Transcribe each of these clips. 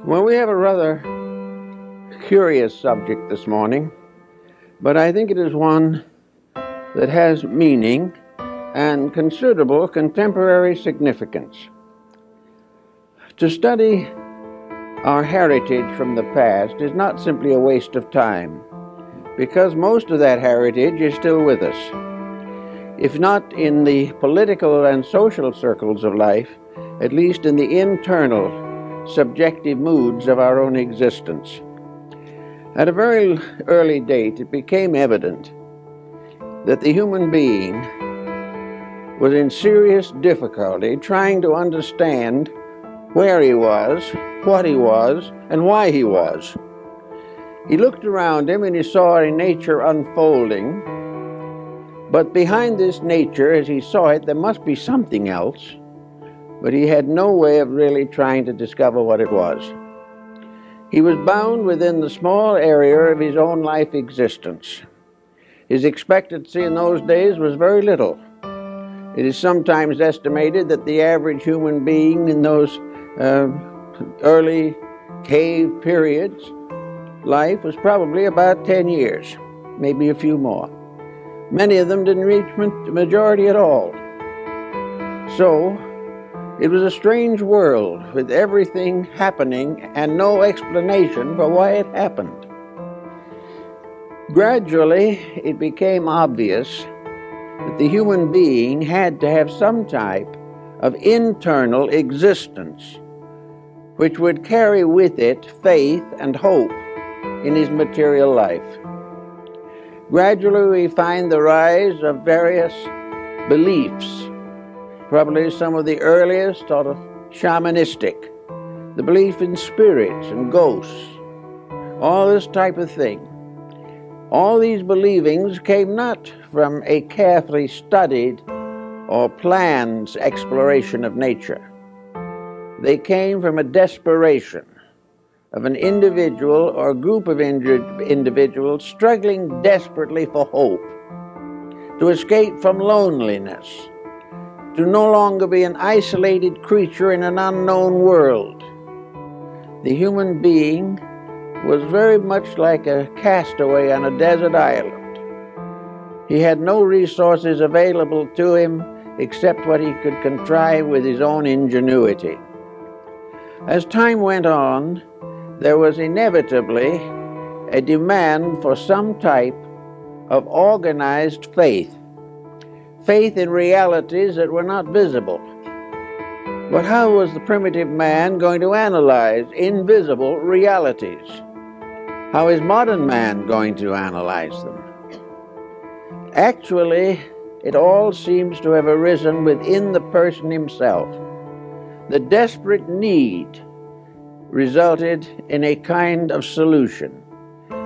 Well, we have a rather curious subject this morning, but I think it is one that has meaning and considerable contemporary significance. To study our heritage from the past is not simply a waste of time, because most of that heritage is still with us. If not in the political and social circles of life, at least in the internal, subjective moods of our own existence. At a very early date, it became evident that the human being was in serious difficulty trying to understand where he was, what he was, and why he was. He looked around him and he saw a nature unfolding, but behind this nature, as he saw it, there must be something else, but he had no way of really trying to discover what it was. He was bound within the small area of his own life existence. His expectancy in those days was very little. It is sometimes estimated that the average human being in those early cave periods, life was probably about 10 years, maybe a few more. Many of them didn't reach the majority at all. So, it was a strange world with everything happening and no explanation for why it happened. Gradually, it became obvious that the human being had to have some type of internal existence which would carry with it faith and hope in his material life. Gradually, we find the rise of various beliefs. Probably some of the earliest sort of shamanistic, the belief in spirits and ghosts, all this type of thing. All these believings came not from a carefully studied or planned exploration of nature. They came from a desperation of an individual or group of individuals struggling desperately for hope, to escape from loneliness, to no longer be an isolated creature in an unknown world. The human being was very much like a castaway on a desert island. He had no resources available to him except what he could contrive with his own ingenuity. As time went on, there was inevitably a demand for some type of organized faith in realities that were not visible. But how was the primitive man going to analyze invisible realities? How is modern man going to analyze them? Actually, it all seems to have arisen within the person himself. The desperate need resulted in a kind of solution,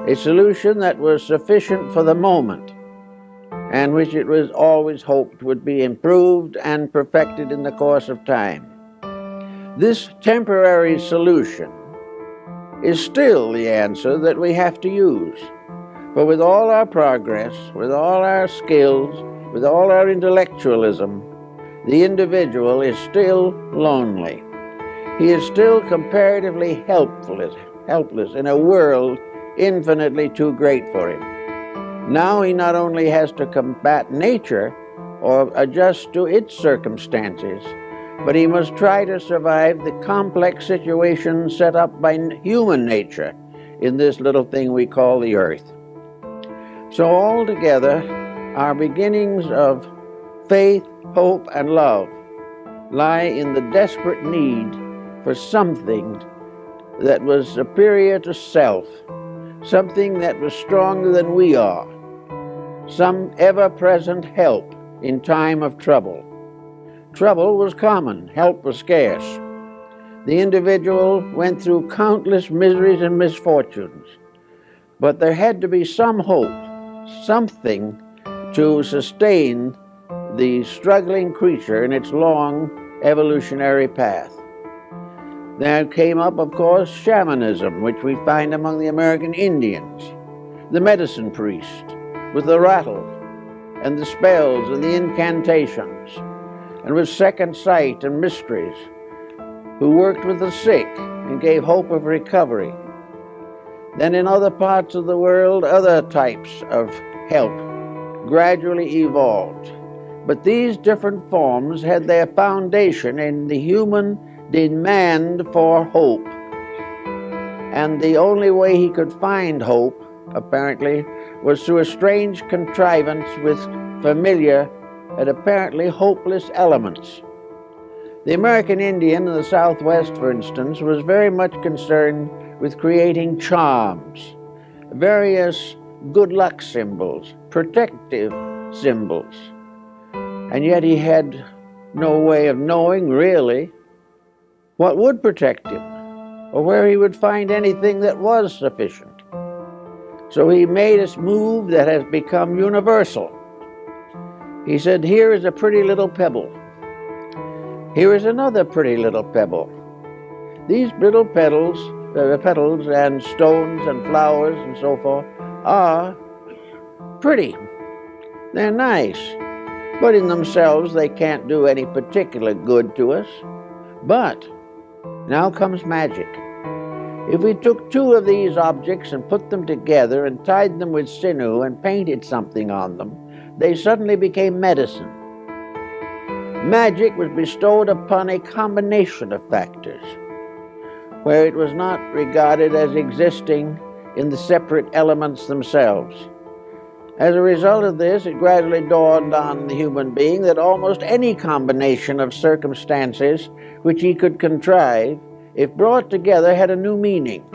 a solution that was sufficient for the moment, and which it was always hoped would be improved and perfected in the course of time. This temporary solution is still the answer that we have to use. But with all our progress, with all our skills, with all our intellectualism, the individual is still lonely. He is still comparatively helpless in a world infinitely too great for him. Now he not only has to combat nature or adjust to its circumstances, but he must try to survive the complex situation set up by human nature in this little thing we call the earth. So altogether, our beginnings of faith, hope, and love lie in the desperate need for something that was superior to self, something that was stronger than we are, some ever-present help in time of trouble. Trouble was common, help was scarce. The individual went through countless miseries and misfortunes, but there had to be some hope, something to sustain the struggling creature in its long evolutionary path. There came up, of course, shamanism, which we find among the American Indians, the medicine priest with the rattle and the spells and the incantations, and with second sight and mysteries, who worked with the sick and gave hope of recovery. Then in other parts of the world, other types of help gradually evolved. But these different forms had their foundation in the human demand for hope. And the only way he could find hope, apparently, was through a strange contrivance with familiar and apparently hopeless elements. The American Indian in the Southwest, for instance, was very much concerned with creating charms, various good luck symbols, protective symbols. And yet he had no way of knowing, really, what would protect him, or where he would find anything that was sufficient. So he made a move that has become universal. He said, here is a pretty little pebble. Here is another pretty little pebble. These little petals and stones and flowers and so forth are pretty. They're nice, but in themselves they can't do any particular good to us. But now comes magic. If we took two of these objects and put them together and tied them with sinew and painted something on them, they suddenly became medicine. Magic was bestowed upon a combination of factors, where it was not regarded as existing in the separate elements themselves. As a result of this, it gradually dawned on the human being that almost any combination of circumstances which he could contrive, if brought together, had a new meaning,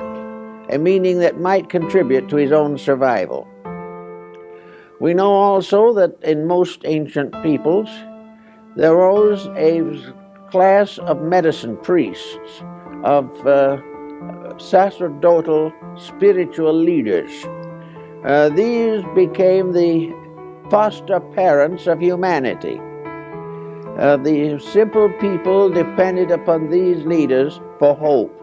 a meaning that might contribute to his own survival. We know also that in most ancient peoples, there arose a class of medicine priests, of sacerdotal spiritual leaders. These became the foster parents of humanity. The simple people depended upon these leaders for hope.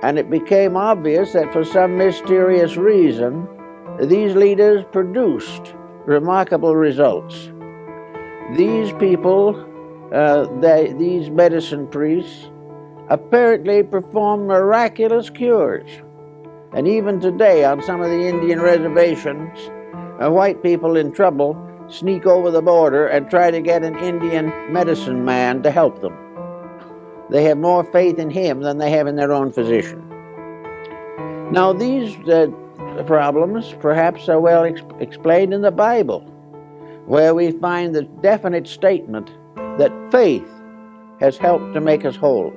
And it became obvious that for some mysterious reason, these leaders produced remarkable results. These people, these medicine priests, apparently performed miraculous cures. And even today, on some of the Indian reservations, white people in trouble sneak over the border and try to get an Indian medicine man to help them. They have more faith in him than they have in their own physician. Now, these problems perhaps are well explained in the Bible, where we find the definite statement that faith has helped to make us whole.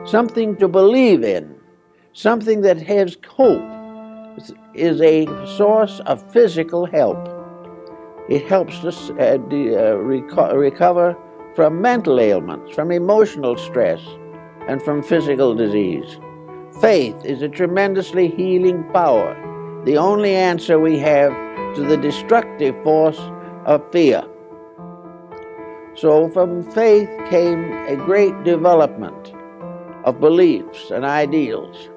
Something to believe in, something that has hope, is a source of physical help. It helps us recover from mental ailments, from emotional stress, and from physical disease. Faith is a tremendously healing power, the only answer we have to the destructive force of fear. So from faith came a great development of beliefs and ideals.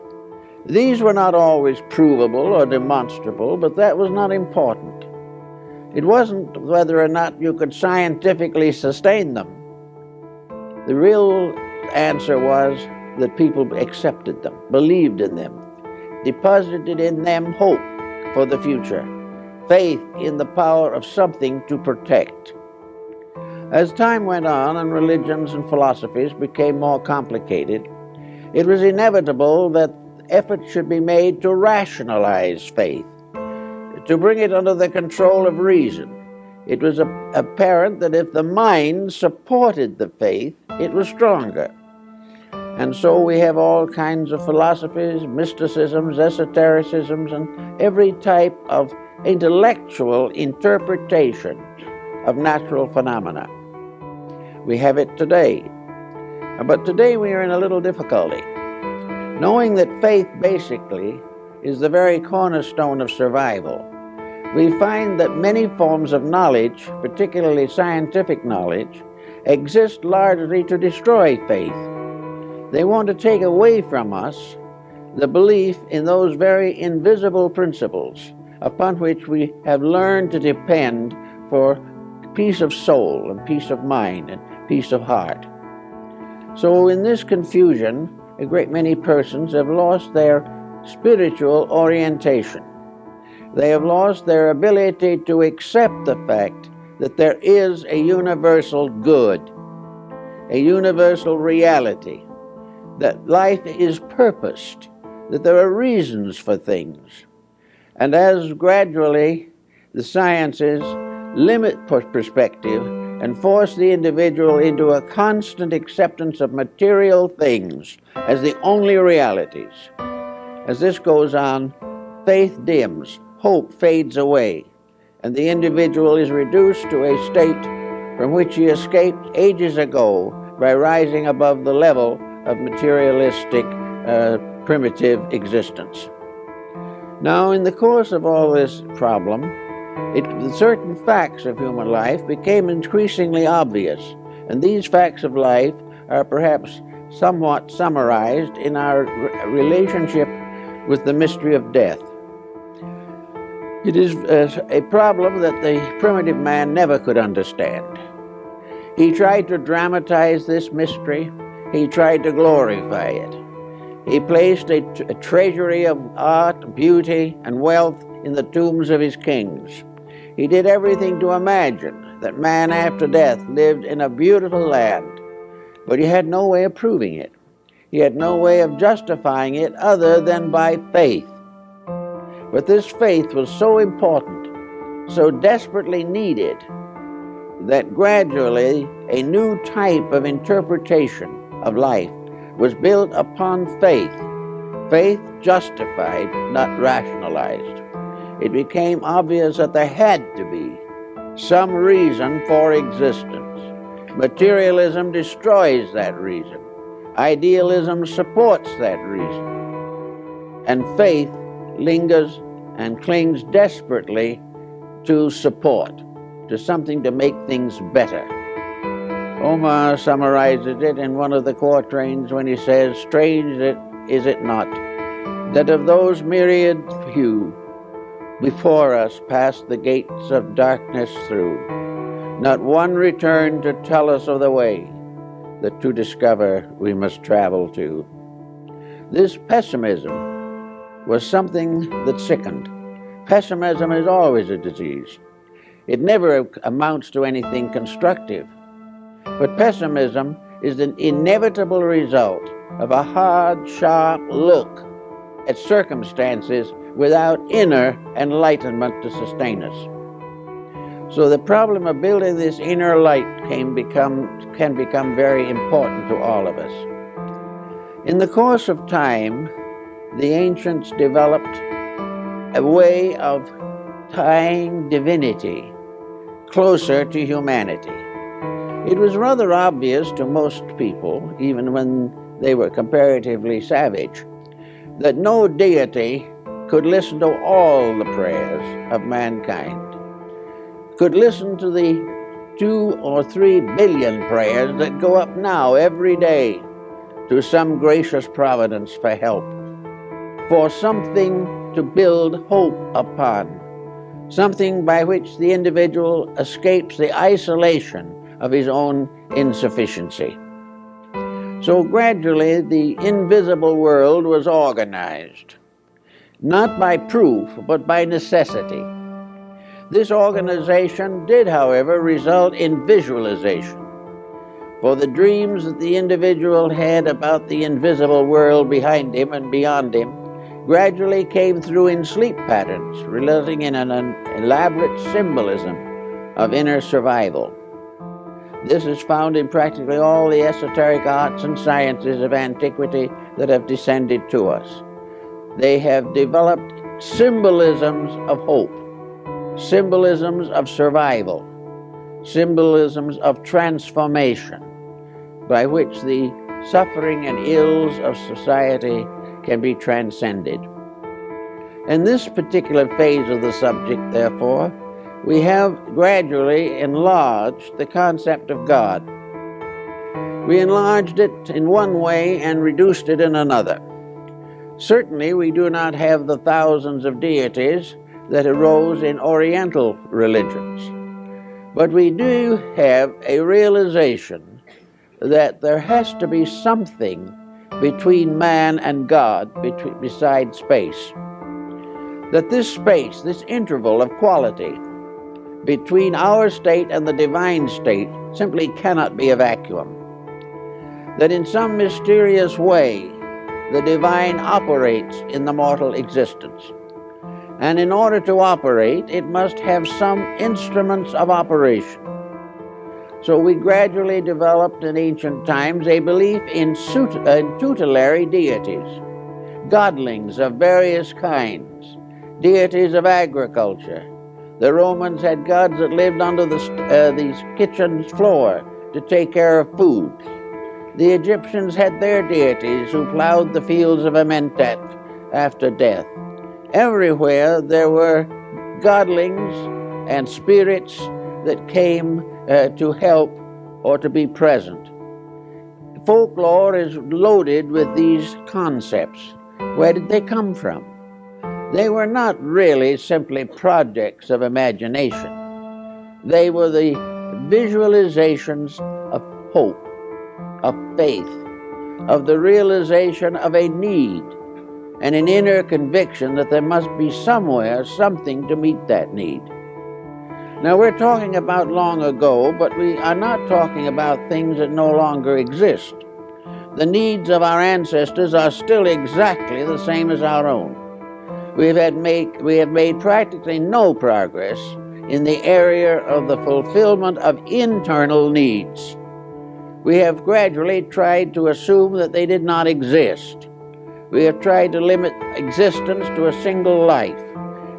These were not always provable or demonstrable, but that was not important. It wasn't whether or not you could scientifically sustain them. The real answer was that people accepted them, believed in them, deposited in them hope for the future, faith in the power of something to protect. As time went on and religions and philosophies became more complicated, it was inevitable that efforts should be made to rationalize faith, to bring it under the control of reason. It was apparent that if the mind supported the faith, it was stronger. And so we have all kinds of philosophies, mysticisms, esotericisms, and every type of intellectual interpretation of natural phenomena. We have it today. But today we are in a little difficulty. Knowing that faith basically is the very cornerstone of survival, we find that many forms of knowledge, particularly scientific knowledge, exist largely to destroy faith. They want to take away from us the belief in those very invisible principles upon which we have learned to depend for peace of soul and peace of mind and peace of heart. So in this confusion, a great many persons have lost their spiritual orientation. They have lost their ability to accept the fact that there is a universal good, a universal reality, that life is purposed, that there are reasons for things. And as gradually the sciences limit perspective and force the individual into a constant acceptance of material things as the only realities, as this goes on, faith dims, hope fades away, and the individual is reduced to a state from which he escaped ages ago by rising above the level of materialistic, primitive existence. Now, in the course of all this problem, certain facts of human life became increasingly obvious, and these facts of life are perhaps somewhat summarized in our relationship with the mystery of death. It is a problem that the primitive man never could understand. He tried to dramatize this mystery. He tried to glorify it. He placed a treasury of art, beauty, and wealth in the tombs of his kings. He did everything to imagine that man after death lived in a beautiful land, but he had no way of proving it. He had no way of justifying it other than by faith. But this faith was so important, so desperately needed, that gradually a new type of interpretation of life was built upon faith. Faith justified, not rationalized. It became obvious that there had to be some reason for existence. Materialism destroys that reason. Idealism supports that reason. And faith lingers and clings desperately to support, to something to make things better. Omar summarizes it in one of the quatrains when he says, "Strange is it not, that of those myriad few before us passed the gates of darkness through, not one returned to tell us of the way that to discover we must travel to." This pessimism was something that sickened. Pessimism is always a disease. It never amounts to anything constructive. But pessimism is an inevitable result of a hard, sharp look at circumstances without inner enlightenment to sustain us. So the problem of building this inner light can become very important to all of us. In the course of time, the ancients developed a way of tying divinity closer to humanity. It was rather obvious to most people, even when they were comparatively savage, that no deity could listen to all the prayers of mankind, could listen to the 2 or 3 billion prayers that go up now every day to some gracious providence for help, for something to build hope upon, something by which the individual escapes the isolation of his own insufficiency. So gradually the invisible world was organized, not by proof, but by necessity. This organization did, however, result in visualization, for the dreams that the individual had about the invisible world behind him and beyond him gradually came through in sleep patterns, resulting in an elaborate symbolism of inner survival. This is found in practically all the esoteric arts and sciences of antiquity that have descended to us. They have developed symbolisms of hope, symbolisms of survival, symbolisms of transformation, by which the suffering and ills of society can be transcended. In this particular phase of the subject, therefore, we have gradually enlarged the concept of God. We enlarged it in one way and reduced it in another. Certainly, we do not have the thousands of deities that arose in Oriental religions, but we do have a realization that there has to be something between man and God, beside space. That this space, this interval of quality between our state and the divine state, simply cannot be a vacuum. That in some mysterious way, the divine operates in the mortal existence. And in order to operate, it must have some instruments of operation. So we gradually developed in ancient times a belief in tutelary deities, godlings of various kinds, deities of agriculture. The Romans had gods that lived under the kitchen floor to take care of food. The Egyptians had their deities who plowed the fields of Amentet after death. Everywhere there were godlings and spirits that came to help or to be present. Folklore is loaded with these concepts. Where did they come from? They were not really simply projects of imagination. They were the visualizations of hope, of faith, of the realization of a need, and an inner conviction that there must be somewhere something to meet that need. Now, we're talking about long ago, but we are not talking about things that no longer exist. The needs of our ancestors are still exactly the same as our own. We have made practically no progress in the area of the fulfillment of internal needs. We have gradually tried to assume that they did not exist. We have tried to limit existence to a single life.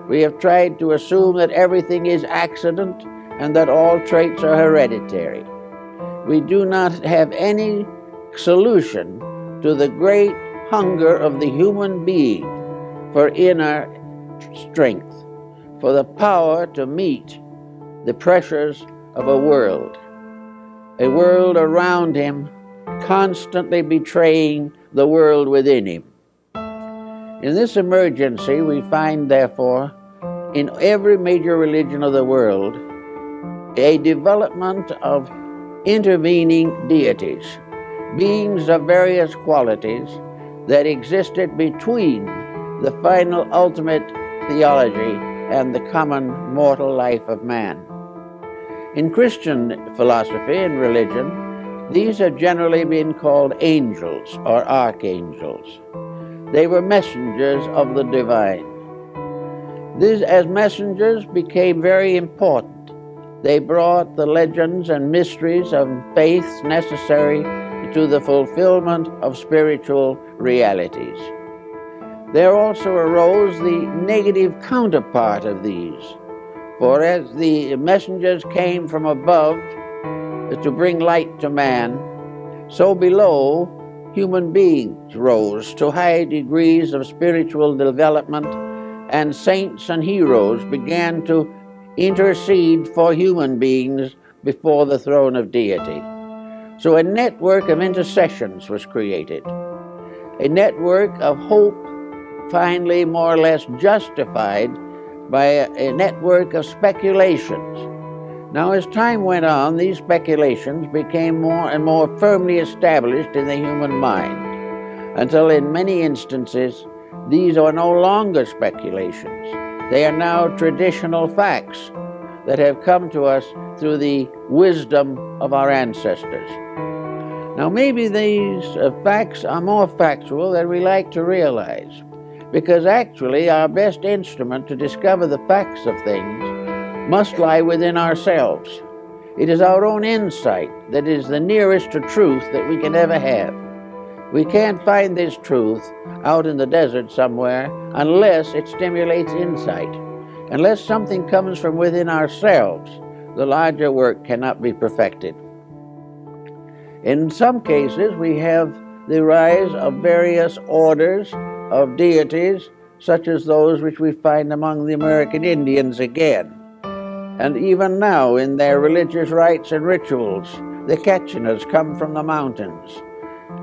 We have tried to assume that everything is accident and that all traits are hereditary. We do not have any solution to the great hunger of the human being for inner strength, for the power to meet the pressures of a world around him constantly betraying the world within him. In this emergency, we find, therefore, in every major religion of the world, a development of intervening deities, beings of various qualities that existed between the final ultimate theology and the common mortal life of man. In Christian philosophy and religion, these have generally been called angels or archangels. They were messengers of the divine. These, as messengers, became very important. They brought the legends and mysteries of faiths necessary to the fulfillment of spiritual realities. There also arose the negative counterpart of these. For as the messengers came from above to bring light to man, so below human beings rose to high degrees of spiritual development, and saints and heroes began to intercede for human beings before the throne of deity. So a network of intercessions was created, a network of hope finally more or less justified by a network of speculations. Now, as time went on, these speculations became more and more firmly established in the human mind, until in many instances, these are no longer speculations. They are now traditional facts that have come to us through the wisdom of our ancestors. Now, maybe these facts are more factual than we like to realize, because actually our best instrument to discover the facts of things must lie within ourselves. It is our own insight that is the nearest to truth that we can ever have. We can't find this truth out in the desert somewhere unless it stimulates insight. Unless something comes from within ourselves, the larger work cannot be perfected. In some cases, we have the rise of various orders of deities, such as those which we find among the American Indians again. And even now, in their religious rites and rituals, the Ketchinas come from the mountains.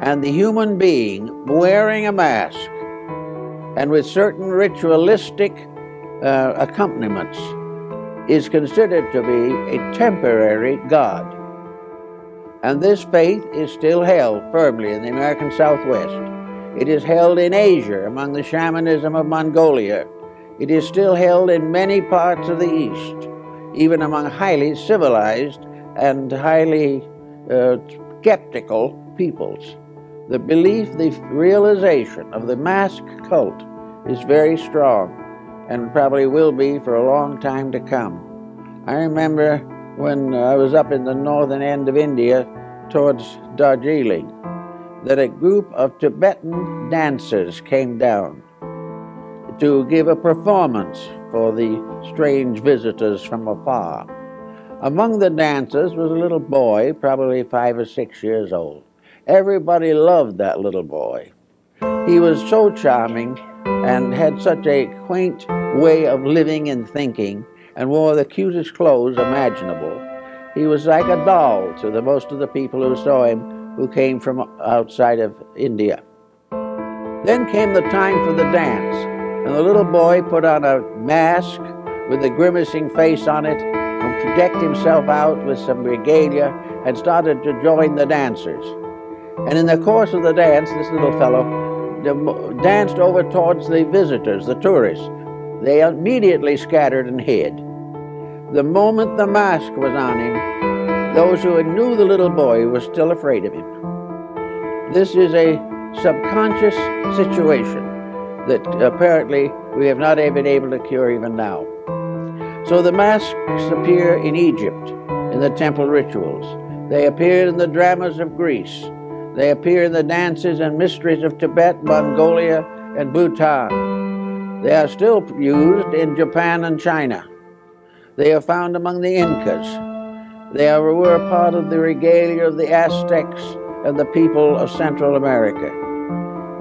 And the human being, wearing a mask and with certain ritualistic accompaniments, is considered to be a temporary god. And this faith is still held firmly in the American Southwest. It is held in Asia among the shamanism of Mongolia. It is still held in many parts of the East, even among highly civilized and highly skeptical peoples. The belief, the realization of the mask cult is very strong and probably will be for a long time to come. I remember when I was up in the northern end of India towards Darjeeling, that a group of Tibetan dancers came down to give a performance for the strange visitors from afar. Among the dancers was a little boy, probably 5 or 6 years old. Everybody loved that little boy. He was so charming and had such a quaint way of living and thinking, and wore the cutest clothes imaginable. He was like a doll to most of the people who saw him, who came from outside of India. Then came the time for the dance, and the little boy put on a mask with a grimacing face on it, and decked himself out with some regalia, and started to join the dancers. And in the course of the dance, this little fellow danced over towards the visitors, the tourists. They immediately scattered and hid. The moment the mask was on him, those who knew the little boy were still afraid of him. This is a subconscious situation that apparently we have not been able to cure even now. So the masks appear in Egypt, in the temple rituals. They appear in the dramas of Greece. They appear in the dances and mysteries of Tibet, Mongolia, and Bhutan. They are still used in Japan and China. They are found among the Incas. They were a part of the regalia of the Aztecs and the people of Central America.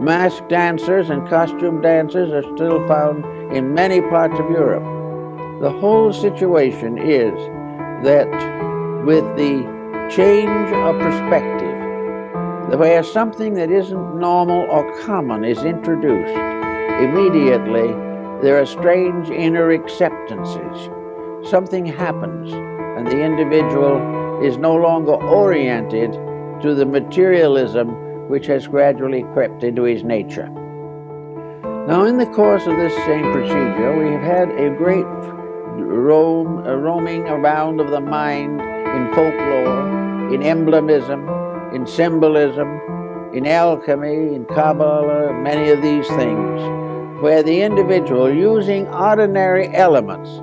Masked dancers and costume dancers are still found in many parts of Europe. The whole situation is that with the change of perspective, where something that isn't normal or common is introduced, immediately there are strange inner acceptances. Something happens, and the individual is no longer oriented to the materialism which has gradually crept into his nature. Now, in the course of this same procedure, we have had a great roaming around of the mind in folklore, in emblemism, in symbolism, in alchemy, in Kabbalah, many of these things, where the individual, using ordinary elements,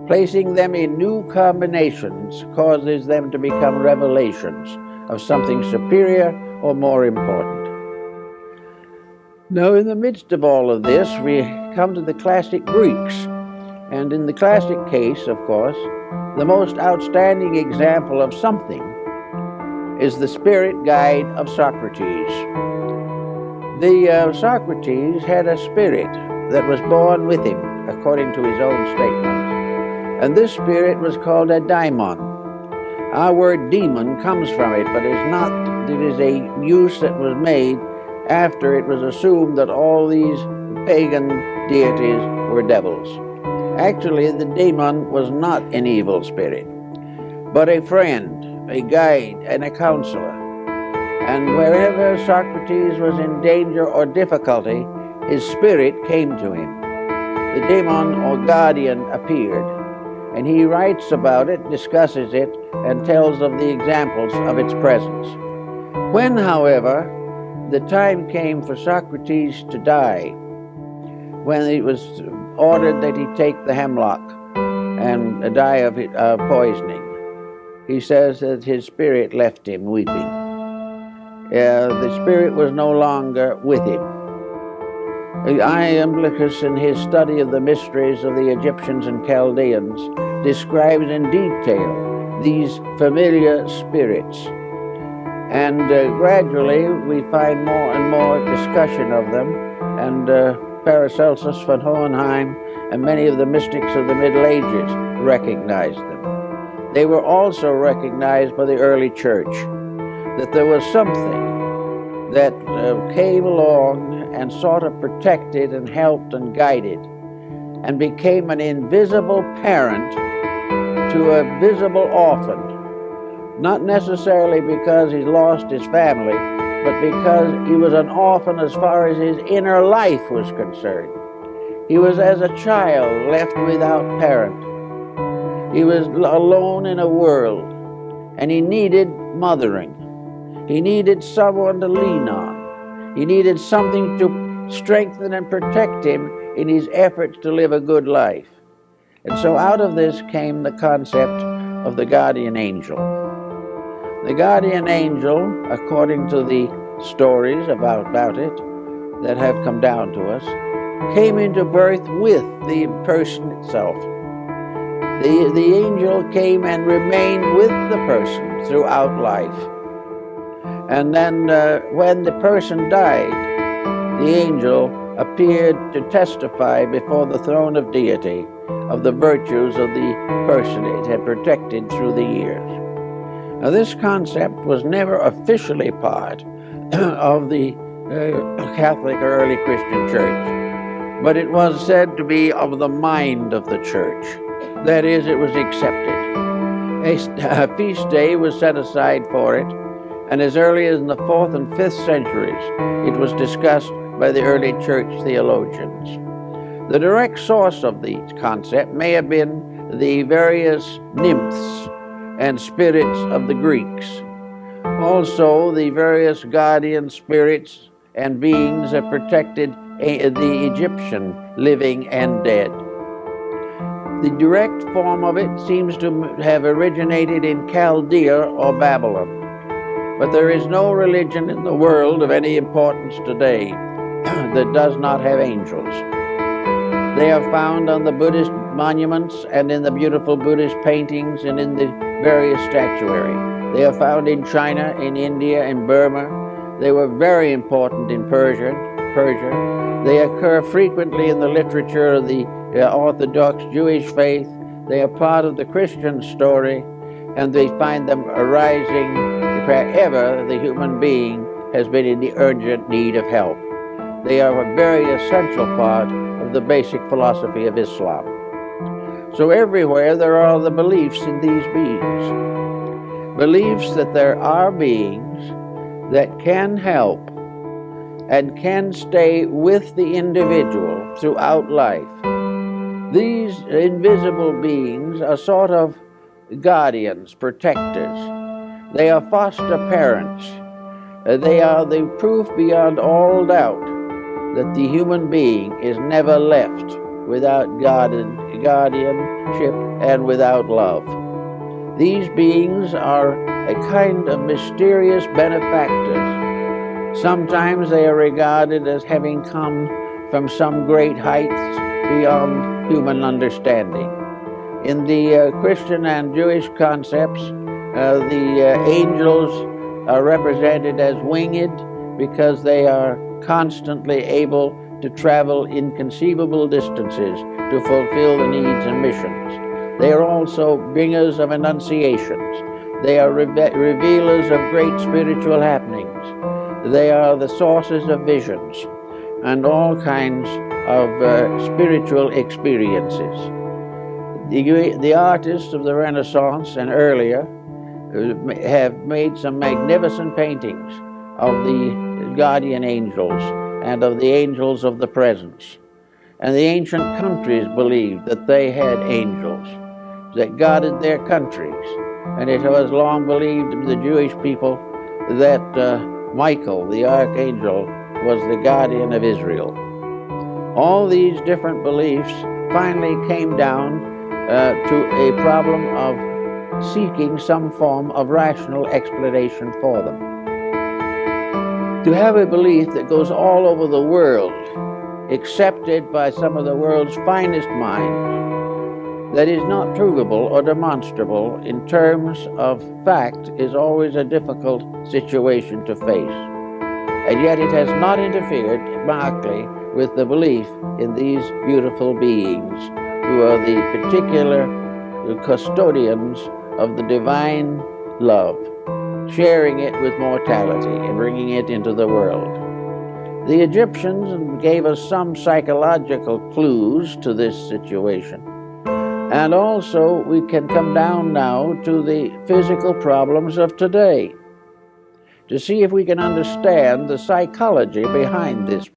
placing them in new combinations, causes them to become revelations of something superior or more important. Now, in the midst of all of this, we come to the classic Greeks. And in the classic case, of course, the most outstanding example of something is the spirit guide of Socrates. Socrates had a spirit that was born with him, according to his own statement. And this spirit was called a daimon. Our word demon comes from it, but it is a use that was made after it was assumed that all these pagan deities were devils. Actually, the daemon was not an evil spirit, but a friend, a guide, and a counselor. And wherever Socrates was in danger or difficulty, his spirit came to him. The daemon or guardian appeared, and he writes about it, discusses it, and tells of the examples of its presence. When, however, the time came for Socrates to die, when it was ordered that he take the hemlock and die of poisoning, he says that his spirit left him weeping. The spirit was no longer with him. Ham-Alison, in his study of the mysteries of the Egyptians and Chaldeans, describes in detail these familiar spirits. And gradually we find more and more discussion of them, and Paracelsus, von Hohenheim, and many of the mystics of the Middle Ages recognized them. They were also recognized by the early church, that there was something that came along and sort of protected and helped and guided, and became an invisible parent to a visible orphan, not necessarily because he lost his family, but because he was an orphan as far as his inner life was concerned. He was as a child left without parent. He was alone in a world, and he needed mothering. He needed someone to lean on. He needed something to strengthen and protect him in his efforts to live a good life. And so out of this came the concept of the guardian angel. The guardian angel, according to the stories about it that have come down to us, came into birth with the person itself. The angel came and remained with the person throughout life. And then when the person died, the angel appeared to testify before the throne of deity of the virtues of the person it had protected through the years. Now, this concept was never officially part of the Catholic or early Christian church, but it was said to be of the mind of the church. That is, it was accepted. A feast day was set aside for it, and as early as in the 4th and 5th centuries, it was discussed by the early church theologians. The direct source of the concept may have been the various nymphs and spirits of the Greeks. Also, the various guardian spirits and beings that protected the Egyptian living and dead. The direct form of it seems to have originated in Chaldea or Babylon. But there is no religion in the world of any importance today that does not have angels. They are found on the Buddhist monuments and in the beautiful Buddhist paintings and in the various statuary. They are found in China, in India, in Burma. They were very important in Persia. They occur frequently in the literature of the Orthodox Jewish faith. They are part of the Christian story, and they find them arising wherever the human being has been in the urgent need of help. They are a very essential part of the basic philosophy of Islam. So everywhere there are the beliefs in these beings. Beliefs that there are beings that can help and can stay with the individual throughout life. These invisible beings are sort of guardians, protectors. They are foster parents. They are the proof beyond all doubt that the human being is never left without guardianship and without love. These beings are a kind of mysterious benefactors. Sometimes they are regarded as having come from some great heights beyond human understanding. In the Christian and Jewish concepts, the angels are represented as winged because they are constantly able to travel inconceivable distances to fulfill the needs and missions. They are also bringers of annunciations. They are revealers of great spiritual happenings. They are the sources of visions and all kinds of spiritual experiences. The artists of the Renaissance and earlier have made some magnificent paintings of the guardian angels and of the angels of the presence. And the ancient countries believed that they had angels that guarded their countries. And it was long believed in the Jewish people that Michael, the archangel, was the guardian of Israel. All these different beliefs finally came down to a problem of seeking some form of rational explanation for them. To have a belief that goes all over the world, accepted by some of the world's finest minds, that is not provable or demonstrable in terms of fact is always a difficult situation to face. And yet it has not interfered markedly with the belief in these beautiful beings who are the particular custodians of the divine love, sharing it with mortality and bringing it into the world. The Egyptians gave us some psychological clues to this situation, And also we can come down now to the physical problems of today to see if we can understand the psychology behind this